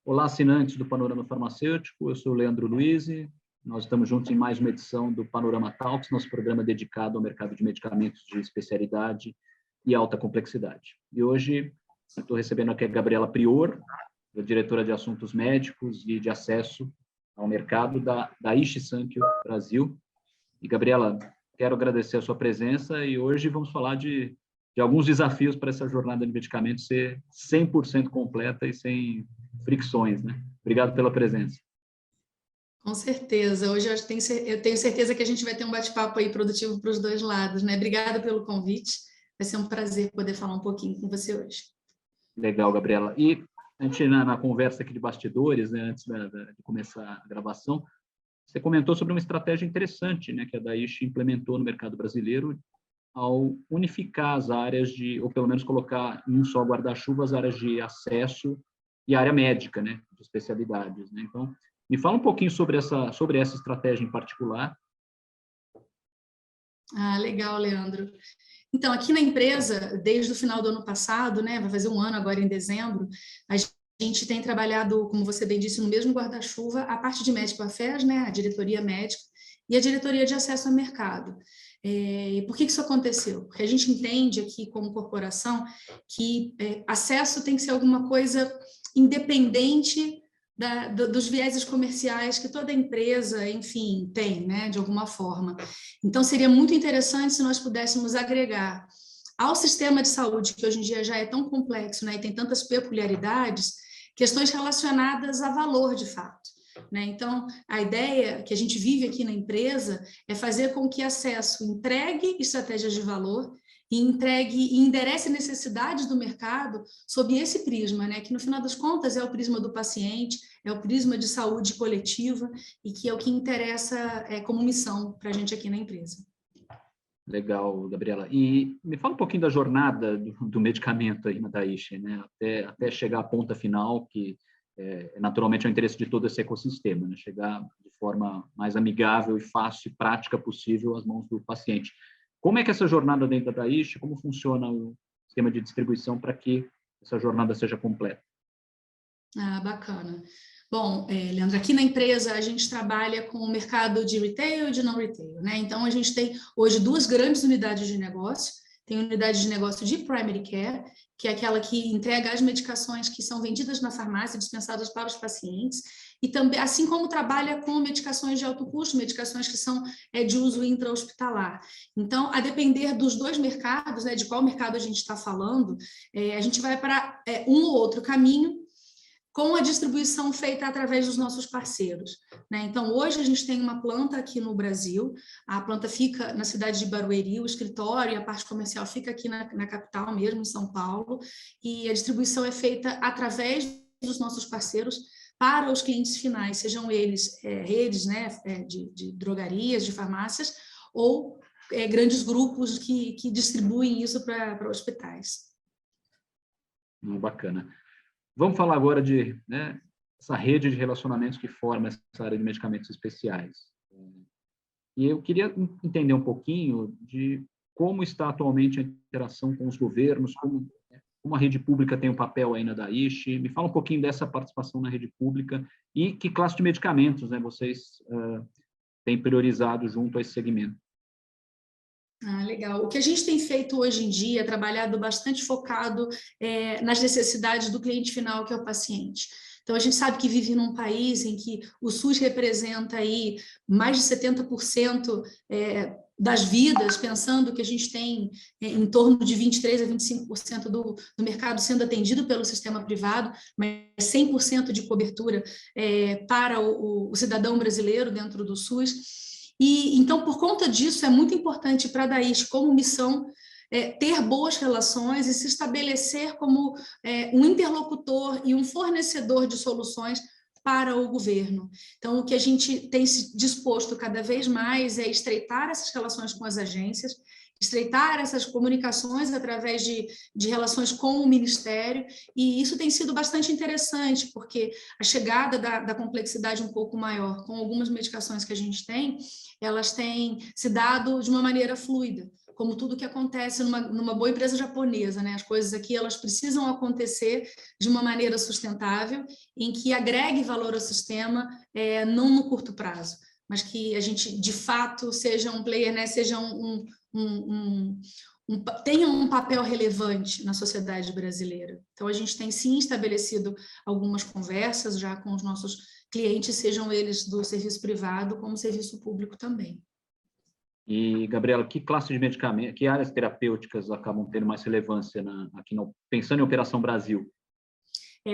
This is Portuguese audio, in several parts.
Olá, assinantes do Panorama Farmacêutico, eu sou o Leandro Luiz, nós estamos juntos em mais uma edição do Panorama Talks, nosso programa dedicado ao mercado de medicamentos de especialidade e alta complexidade. E hoje eu estou recebendo aqui a Gabriela Prior, diretora de Assuntos Médicos e de Acesso ao Mercado da Daiichi Sankyo Brasil. E, Gabriela, quero agradecer a sua presença e hoje vamos falar de alguns desafios para essa jornada de medicamentos ser 100% completa e sem fricções, né? Obrigado pela presença. Com certeza. Hoje eu tenho certeza que a gente vai ter um bate-papo aí produtivo para os dois lados, né? Obrigada pelo convite. Vai ser um prazer poder falar um pouquinho com você hoje. Legal, Gabriela. E a gente, na conversa aqui de bastidores, né, antes de começar a gravação, você comentou sobre uma estratégia interessante, né, que a Daiichi implementou no mercado brasileiro ao unificar as áreas ou pelo menos colocar em um só guarda-chuva as áreas de acesso e área médica, né, de especialidades, né? Então, me fala um pouquinho sobre essa estratégia em particular. Legal, Leandro. Então, aqui na empresa, desde o final do ano passado, né, vai fazer um ano agora em dezembro, a gente tem trabalhado, como você bem disse, no mesmo guarda-chuva, a parte de Medical Affairs, né, a diretoria médica e a diretoria de acesso ao mercado. E por que isso aconteceu? Porque a gente entende aqui, como corporação, que acesso tem que ser alguma coisa independente dos vieses comerciais que toda empresa, enfim, tem, né, de alguma forma. Então, seria muito interessante se nós pudéssemos agregar ao sistema de saúde, que hoje em dia já é tão complexo, né, e tem tantas peculiaridades, questões relacionadas a valor, de fato. Né? Então, a ideia que a gente vive aqui na empresa é fazer com que acesso entregue estratégias de valor e enderece necessidades do mercado sob esse prisma, né? Que no final das contas é o prisma do paciente, é o prisma de saúde coletiva e que é o que interessa como missão para a gente aqui na empresa. Legal, Gabriela. E me fala um pouquinho da jornada do medicamento aí na Daiichi, né? Até chegar à ponta final, que naturalmente é o interesse de todo esse ecossistema, né? Chegar de forma mais amigável e fácil e prática possível às mãos do paciente. Como é que essa jornada dentro da Daiichi, como funciona o esquema de distribuição para que essa jornada seja completa? Bacana. Bom, Leandro, aqui na empresa a gente trabalha com o mercado de retail e de não retail, né? Então, a gente tem hoje duas grandes unidades de negócio. Tem a unidade de negócio de primary care, que é aquela que entrega as medicações que são vendidas na farmácia, dispensadas para os pacientes, e também, assim como trabalha com medicações de alto custo, medicações que são de uso intra-hospitalar. Então, a depender dos dois mercados, né, de qual mercado a gente está falando, a gente vai para um ou outro caminho, com a distribuição feita através dos nossos parceiros, né? Então, hoje a gente tem uma planta aqui no Brasil, a planta fica na cidade de Barueri, o escritório e a parte comercial fica aqui na capital mesmo, em São Paulo, e a distribuição é feita através dos nossos parceiros para os clientes finais, sejam eles redes, né, de drogarias, de farmácias, ou grandes grupos que distribuem isso para hospitais. Bacana. Vamos falar agora de essa rede de relacionamentos que forma essa área de medicamentos especiais. E eu queria entender um pouquinho de como está atualmente a interação com os governos, como a rede pública tem um papel aí na Daiichi. Me fala um pouquinho dessa participação na rede pública e que classe de medicamentos, né, vocês têm priorizado junto a esse segmento. Legal. O que a gente tem feito hoje em dia é trabalhado bastante focado nas necessidades do cliente final, que é o paciente. Então, a gente sabe que vive num país em que o SUS representa aí mais de 70% das vidas, pensando que a gente tem em torno de 23% a 25% do mercado sendo atendido pelo sistema privado, mas 100% de cobertura para o cidadão brasileiro dentro do SUS. E, então, por conta disso, é muito importante para a Daiichi, como missão, ter boas relações e se estabelecer como um interlocutor e um fornecedor de soluções para o governo. Então, o que a gente tem se disposto cada vez mais é estreitar essas relações com as agências, estreitar essas comunicações através de relações com o Ministério, e isso tem sido bastante interessante, porque a chegada da complexidade um pouco maior com algumas medicações que a gente tem, elas têm se dado de uma maneira fluida, como tudo que acontece numa boa empresa japonesa, né? As coisas aqui, elas precisam acontecer de uma maneira sustentável, em que agregue valor ao sistema, não no curto prazo, mas que a gente, de fato, seja um player, né? Seja tenha um papel relevante na sociedade brasileira. Então, a gente tem, sim, estabelecido algumas conversas já com os nossos clientes, sejam eles do serviço privado como serviço público também. E, Gabriela, que classe de medicamento, que áreas terapêuticas acabam tendo mais relevância pensando em Operação Brasil?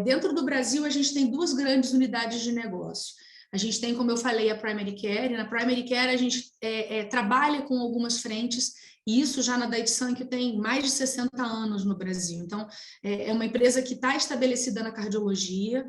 Dentro do Brasil, a gente tem duas grandes unidades de negócio. A gente tem, como eu falei, a Primary Care, e na Primary Care a gente trabalha com algumas frentes, e isso já na Daiichi Sankyo tem mais de 60 anos no Brasil. Então, é uma empresa que está estabelecida na cardiologia,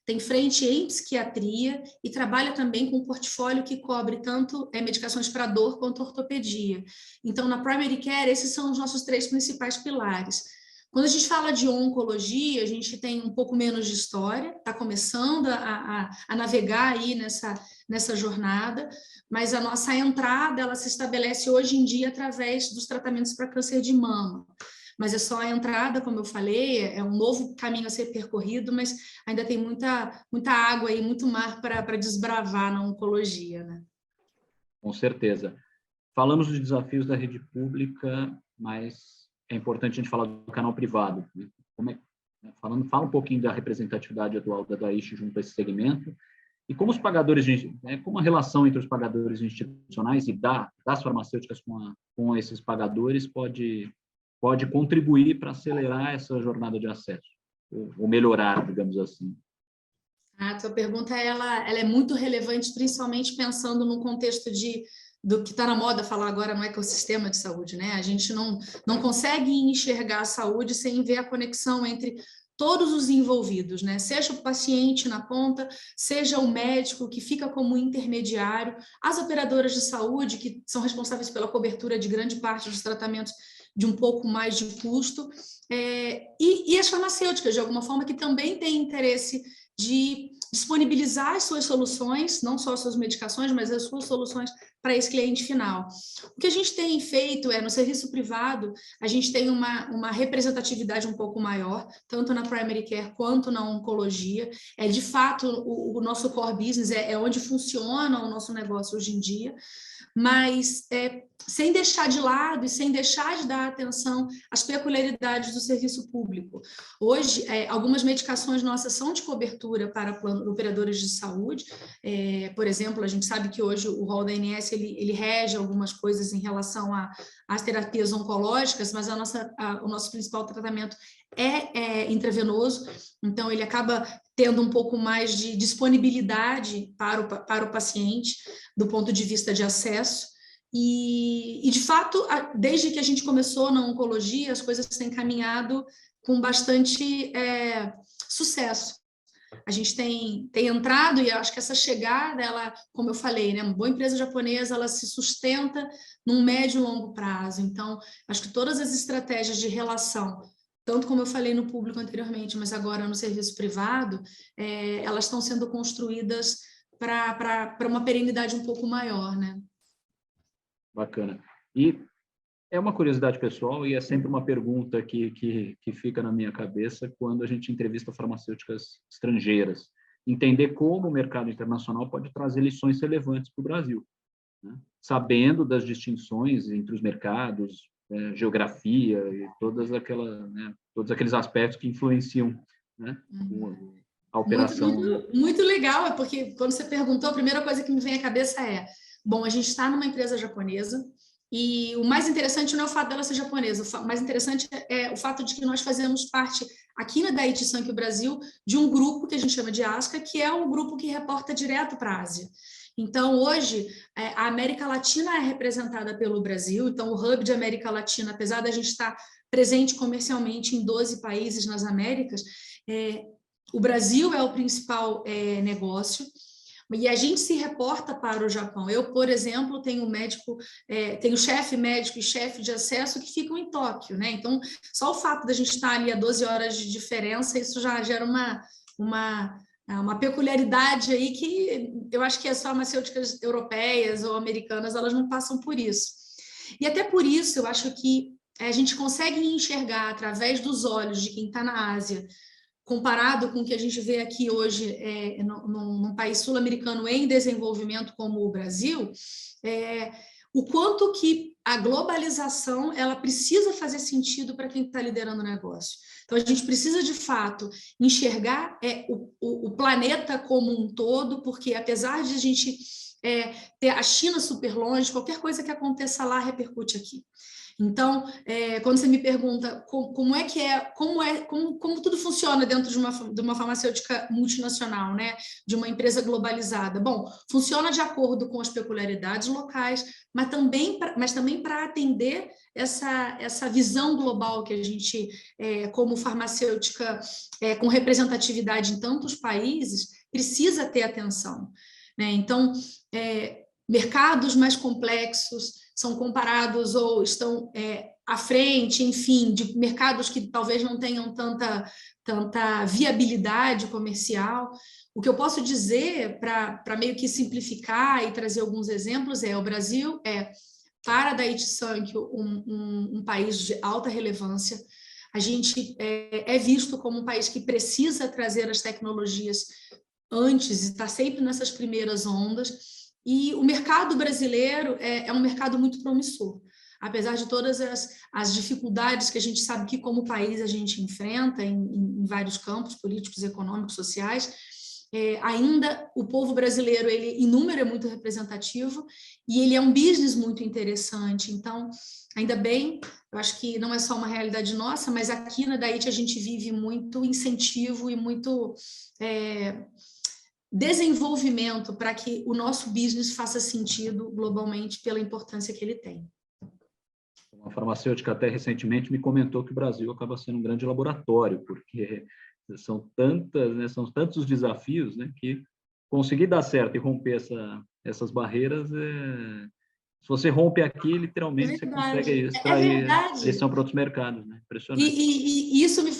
tem frente em psiquiatria e trabalha também com um portfólio que cobre tanto medicações para dor quanto ortopedia. Então, na Primary Care, esses são os nossos 3 principais pilares. Quando a gente fala de oncologia, a gente tem um pouco menos de história, está começando a navegar aí nessa jornada, mas a nossa entrada, ela se estabelece hoje em dia através dos tratamentos para câncer de mama. Mas é só a entrada, como eu falei, é um novo caminho a ser percorrido, mas ainda tem muita água e muito mar para desbravar na oncologia, né? Com certeza. Falamos dos desafios da rede pública, mas é importante a gente falar do canal privado. Né? Fala um pouquinho da representatividade atual da Daiichi junto a esse segmento e como os pagadores, como a relação entre os pagadores institucionais e das farmacêuticas com esses pagadores pode contribuir para acelerar essa jornada de acesso, ou melhorar, digamos assim. A tua pergunta ela é muito relevante, principalmente pensando no contexto do que está na moda falar agora no ecossistema de saúde, né? A gente não consegue enxergar a saúde sem ver a conexão entre todos os envolvidos, né? Seja o paciente na ponta, seja o médico que fica como intermediário, as operadoras de saúde que são responsáveis pela cobertura de grande parte dos tratamentos de um pouco mais de custo, e as farmacêuticas, de alguma forma, que também têm interesse de disponibilizar as suas soluções, não só as suas medicações, mas as suas soluções para esse cliente final. O que a gente tem feito no serviço privado, a gente tem uma representatividade um pouco maior, tanto na primary care quanto na oncologia. De fato, o nosso core business é onde funciona o nosso negócio hoje em dia, mas sem deixar de lado e sem deixar de dar atenção às peculiaridades do serviço público. Hoje, algumas medicações nossas são de cobertura para operadores de saúde. Por exemplo, a gente sabe que hoje o rol da ANS ele rege algumas coisas em relação às terapias oncológicas, mas o nosso principal tratamento é intravenoso, então ele acaba tendo um pouco mais de disponibilidade para o paciente do ponto de vista de acesso. E, de fato, desde que a gente começou na oncologia, as coisas têm caminhado com bastante sucesso. A gente tem entrado, e eu acho que essa chegada, ela, como eu falei, né, uma boa empresa japonesa, ela se sustenta num médio e longo prazo. Então, acho que todas as estratégias de relação, tanto como eu falei no público anteriormente, mas agora no serviço privado, elas estão sendo construídas para uma perenidade um pouco maior, né? Bacana. E é uma curiosidade pessoal e é sempre uma pergunta que fica na minha cabeça quando a gente entrevista farmacêuticas estrangeiras. Entender como o mercado internacional pode trazer lições relevantes para o Brasil, né? Sabendo das distinções entre os mercados, geografia e todos aqueles aspectos que influenciam, né, a operação. Muito legal, porque quando você perguntou, a primeira coisa que me vem à cabeça bom, a gente está numa empresa japonesa, e o mais interessante não é o fato dela ser japonesa, o mais interessante é o fato de que nós fazemos parte, aqui na Daiichi Sankyo Brasil, de um grupo que a gente chama de ASCA, que é um grupo que reporta direto para a Ásia. Então, hoje, a América Latina é representada pelo Brasil, então o hub de América Latina, apesar da gente estar presente comercialmente em 12 países nas Américas, o Brasil é o principal negócio, e a gente se reporta para o Japão. Eu, por exemplo, tenho tenho chefe médico e chefe de acesso que ficam em Tóquio, né? Então, só o fato da gente estar ali a 12 horas de diferença, isso já gera uma peculiaridade aí que eu acho que as farmacêuticas europeias ou americanas, elas não passam por isso. E até por isso eu acho que a gente consegue enxergar através dos olhos de quem está na Ásia, comparado com o que a gente vê aqui hoje num país sul-americano em desenvolvimento como o Brasil, o quanto que a globalização ela precisa fazer sentido para quem está liderando o negócio. Então, a gente precisa, de fato, enxergar o planeta como um todo, porque apesar de a gente ter a China super longe, qualquer coisa que aconteça lá repercute aqui. Então, quando você me pergunta como tudo funciona dentro de uma farmacêutica multinacional, né, de uma empresa globalizada, bom, funciona de acordo com as peculiaridades locais, mas também para atender essa visão global que a gente, como farmacêutica com representatividade em tantos países, precisa ter atenção, né? Então, mercados mais complexos são comparados ou estão à frente, enfim, de mercados que talvez não tenham tanta viabilidade comercial. O que eu posso dizer, para meio que simplificar e trazer alguns exemplos, o Brasil para a Daiichi Sankyo, um país de alta relevância. A gente é visto como um país que precisa trazer as tecnologias antes e está sempre nessas primeiras ondas. E o mercado brasileiro é um mercado muito promissor. Apesar de todas as dificuldades que a gente sabe que, como país, a gente enfrenta em vários campos políticos, econômicos, sociais, ainda o povo brasileiro, ele, em número, é muito representativo e ele é um business muito interessante. Então, ainda bem, eu acho que não é só uma realidade nossa, mas aqui na Daiichi a gente vive muito incentivo e muito desenvolvimento para que o nosso business faça sentido globalmente pela importância que ele tem. Uma farmacêutica até recentemente me comentou que o Brasil acaba sendo um grande laboratório, porque são tantos os desafios, né, que conseguir dar certo e romper essas barreiras, se você rompe aqui, literalmente você consegue extrair lição para outros mercados, né? Impressionante. E isso me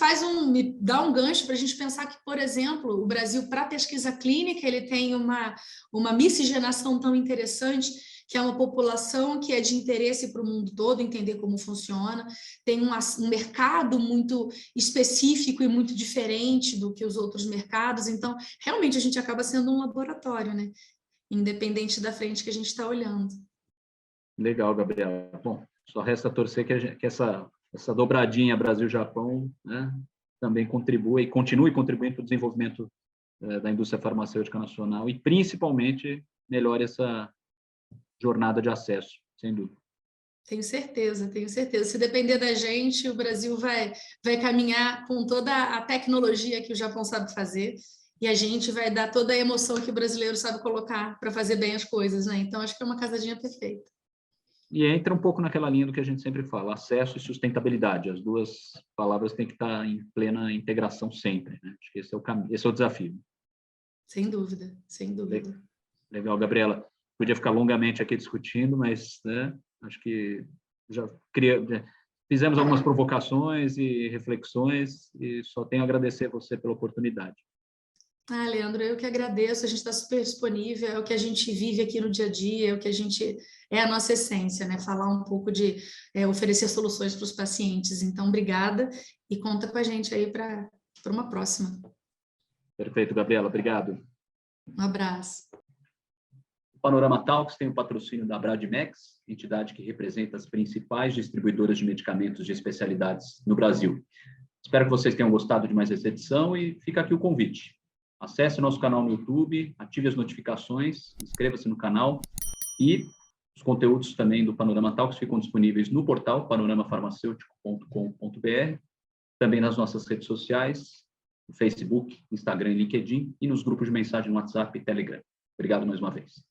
dá um gancho para a gente pensar que, por exemplo, o Brasil, para pesquisa clínica, ele tem uma miscigenação tão interessante, que é uma população que é de interesse para o mundo todo, entender como funciona, tem um mercado muito específico e muito diferente do que os outros mercados, então, realmente, a gente acaba sendo um laboratório, né? Independente da frente que a gente está olhando. Legal, Gabriela. Bom, só resta torcer que essa dobradinha Brasil-Japão, né, também contribua e continue contribuindo para o desenvolvimento da indústria farmacêutica nacional e, principalmente, melhore essa jornada de acesso, sem dúvida. Tenho certeza, tenho certeza. Se depender da gente, o Brasil vai caminhar com toda a tecnologia que o Japão sabe fazer e a gente vai dar toda a emoção que o brasileiro sabe colocar para fazer bem as coisas, né? Então, acho que é uma casadinha perfeita. E entra um pouco naquela linha do que a gente sempre fala, acesso e sustentabilidade. As duas palavras têm que estar em plena integração sempre, né? Acho que esse é o caminho, esse é o desafio. Sem dúvida, sem dúvida. Legal, Gabriela. Podia ficar longamente aqui discutindo, mas, né, acho que fizemos algumas provocações e reflexões e só tenho a agradecer a você pela oportunidade. Leandro, eu que agradeço, a gente está super disponível, é o que a gente vive aqui no dia a dia, é o que é a nossa essência, né? Falar um pouco de oferecer soluções para os pacientes. Então, obrigada e conta com a gente aí para uma próxima. Perfeito, Gabriela, obrigado. Um abraço. O Panorama Talks tem o patrocínio da Bradmex, entidade que representa as principais distribuidoras de medicamentos de especialidades no Brasil. Espero que vocês tenham gostado de mais essa edição e fica aqui o convite. Acesse o nosso canal no YouTube, ative as notificações, inscreva-se no canal e os conteúdos também do Panorama Talks ficam disponíveis no portal panoramafarmaceutico.com.br, também nas nossas redes sociais, no Facebook, Instagram e LinkedIn e nos grupos de mensagem no WhatsApp e Telegram. Obrigado mais uma vez.